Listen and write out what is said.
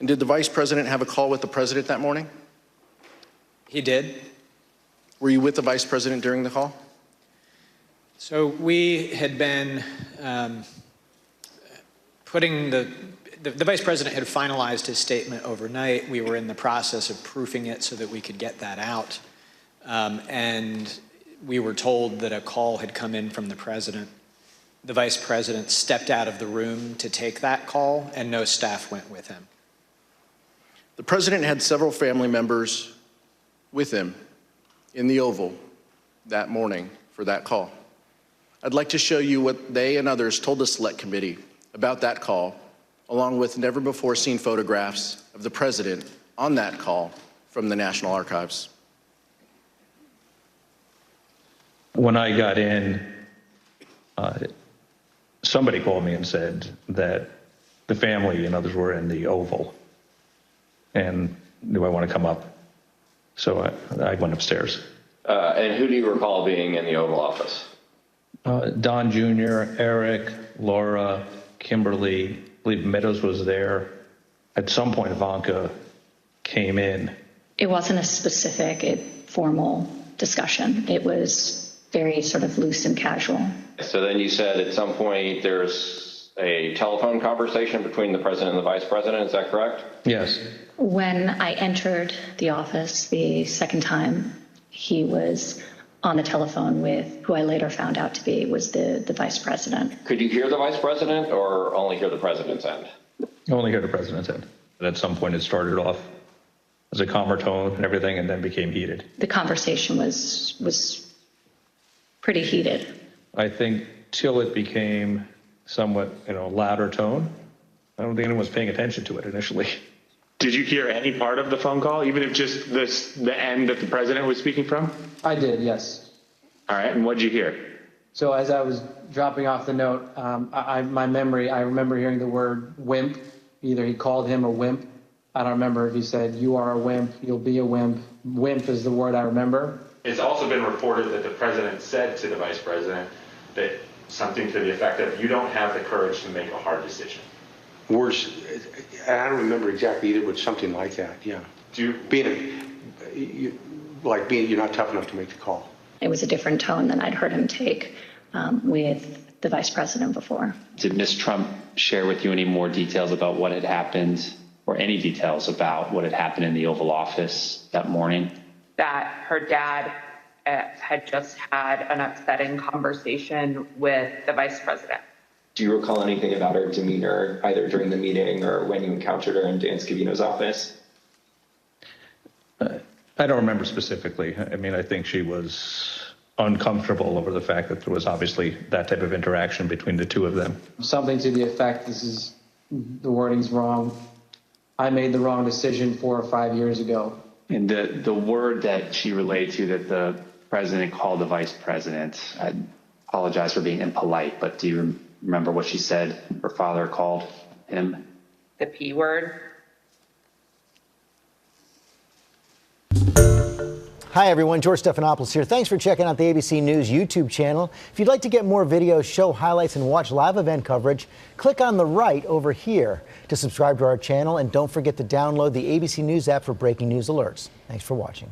And did the Vice President have a call with the President that morning? He did. Were you with the Vice President during the call? So we had been putting the Vice President had finalized his statement overnight. We were in the process of proofing it so that we could get that out. And we were told that a call had come in from the President. The Vice President stepped out of the room to take that call, and no staff went with him. The President had several family members with him in the Oval that morning for that call. I'd like to show you what they and others told the Select Committee about that call, along with never-before-seen photographs of the President on that call from the National Archives. When I got in, somebody called me and said that the family and others were in the Oval, and do I want to come up? So I went upstairs. And who do you recall being in the Oval Office? Don Jr., Eric, Laura, Kimberly, I believe Meadows was there. At some point, Ivanka came in. It wasn't a specific, formal discussion. It was very sort of loose and casual. So then you said at some point there's a telephone conversation between the President and the Vice President, is that correct? Yes. When I entered the office the second time, he was on the telephone with who I later found out to be was the Vice President. Could you hear the Vice President or only hear the President's end? Only heard the President's end. But at some point, it started off as a calmer tone and everything, and then became heated. The conversation was pretty heated. I think till it became somewhat, louder tone. I don't think anyone was paying attention to it initially. Did you hear any part of the phone call, even if just the end that the President was speaking from? I did, yes. All right, and what did you hear? So as I was dropping off the note, my memory, I remember hearing the word wimp. Either he called him a wimp. I don't remember if he said, "You are a wimp, you'll be a wimp." Wimp is the word I remember. It's also been reported that the President said to the Vice President that something to the effect of, "You don't have the courage to make a hard decision." Worse, I don't remember exactly either, but something like that, yeah. You're not tough enough to make the call. It was a different tone than I'd heard him take with the Vice President before. Did Ms. Trump share with you any more details about what had happened, or any details about what had happened in the Oval Office that morning? That her dad had just had an upsetting conversation with the Vice President. Do you recall anything about her demeanor, either during the meeting or when you encountered her in Dan Scavino's office? I don't remember specifically. I mean, I think she was uncomfortable over the fact that there was obviously that type of interaction between the two of them. Something to the effect, the wording's wrong. I made the wrong decision 4 or 5 years ago. And the word that she relayed to that the President called the Vice President, I apologize for being impolite, but do you remember what she said her father called him? The P word. Hi everyone, George Stephanopoulos here. Thanks for checking out the ABC News YouTube channel. If you'd like to get more videos, show highlights, and watch live event coverage, click on the right over here to subscribe to our channel, and don't forget to download the ABC News app for breaking news alerts. Thanks for watching.